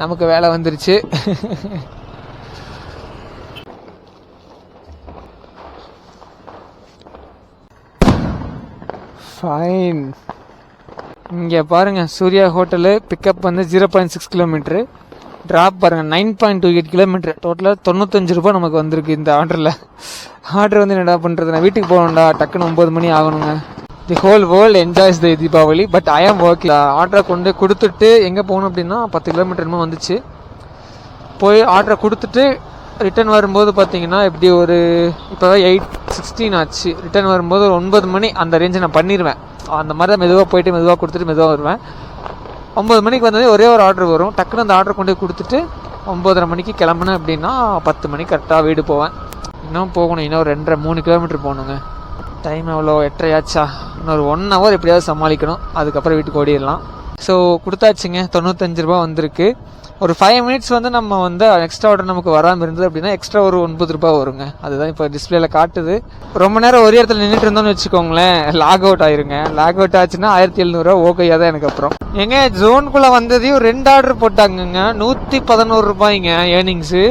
நமக்கு வேலை வந்துருச்சு. ஃபைன். இங்கே பாருங்கள், சூர்யா ஹோட்டலு பிக்கப் வந்து 0.6 கிலோமீட்ரு, ட்ராப் பாருங்கள் 9.28 கிலோமீட்ரு. டோட்டலாக 95 ரூபா நமக்கு வந்திருக்கு இந்த ஆர்டரில். ஆர்டர் வந்து என்னடா பண்ணுறது, நான் வீட்டுக்கு போகணும்டா, டக்குன்னு 9 மணி ஆகணுங்க. The whole world enjoys the Deepavali, but I am working. ஆர்டரை கொண்டு கொடுத்துட்டு எங்கே போகணும் அப்படின்னா 10 கிலோமீட்டர் என்னமோ வந்துச்சு. போய் ஆர்டரை கொடுத்துட்டு ரிட்டர்ன் வரும்போது பார்த்தீங்கன்னா எப்படி ஒரு இப்போ 8:16 ஆச்சு. ரிட்டர்ன் வரும்போது ஒரு 9 மணி அந்த ரேஞ்சு நான் பண்ணிடுவேன். அந்த மாதிரி தான் மெதுவாக போயிட்டு மெதுவாக கொடுத்துட்டு மெதுவாக வருவேன். 9 மணிக்கு வந்ததே ஒரே ஒரு ஆர்டர் வரும். டக்குன்னு அந்த ஆர்டர் கொண்டு கொடுத்துட்டு 9:30 மணிக்கு கிளம்புனேன் அப்படின்னா 10 மணிக்கு கரெக்டாக வீடு போவேன். இன்னும் போகணும், இன்னும் 2.5-3 கிலோமீட்டர் போகணுங்க. டைம் எவ்வளோ 8:30 ஆச்சா, இன்னொரு 1 ஹவர் எப்படியாவது சமாளிக்கணும், அதுக்கப்புறம் வீட்டுக்கு ஓடிடலாம். ஸோ கொடுத்தாச்சுங்க, 95 ரூபா வந்திருக்கு. ஒரு 5 மினிட்ஸ் வந்து நம்ம வந்து எக்ஸ்ட்ரா ஆர்டர் நமக்கு வராமல் இருந்தது அப்படின்னா எக்ஸ்ட்ரா ஒரு 9 ரூபா வருங்க. அதுதான் இப்போ டிஸ்பிளேல காட்டுது. ரொம்ப நேரம் ஒரே இடத்துல நின்றுட்டு இருந்தோம்னு வச்சுக்கோங்களேன், லாக் அவுட் ஆயிருங்க. லாக் அவுட் ஆச்சுன்னா 1700 ரூபா ஓகேயா தான் எனக்கு. அப்புறம் எங்க ஜோனுக்குள்ளே வந்ததையும் 2 ஆர்டர் போட்டாங்கங்க, 111 ரூபாய்ங்க ஏர்னிங்ஸு.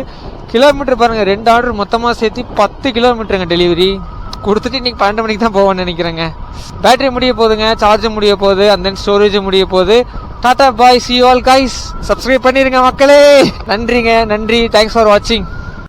கிலோமீட்டர் பாருங்கள், 2 ஆர்டர் மொத்தமாக சேர்த்து 10 கிலோமீட்டருங்க டெலிவரி கொடுத்துட்டு இன்னைக்கு 12 மணிக்கு தான் போவேன்னு நினைக்கிறேங்க. பேட்டரி முடிய போகுதுங்க, சார்ஜும் முடிய போகுது, அண்ட் தென் ஸ்டோரேஜும் முடிய போகுது. டாடா பாய், see you all guys. Subscribe பண்ணிருங்க மக்களே. நன்றிங்க, நன்றி. தேங்க்ஸ் ஃபார் வாட்சிங்.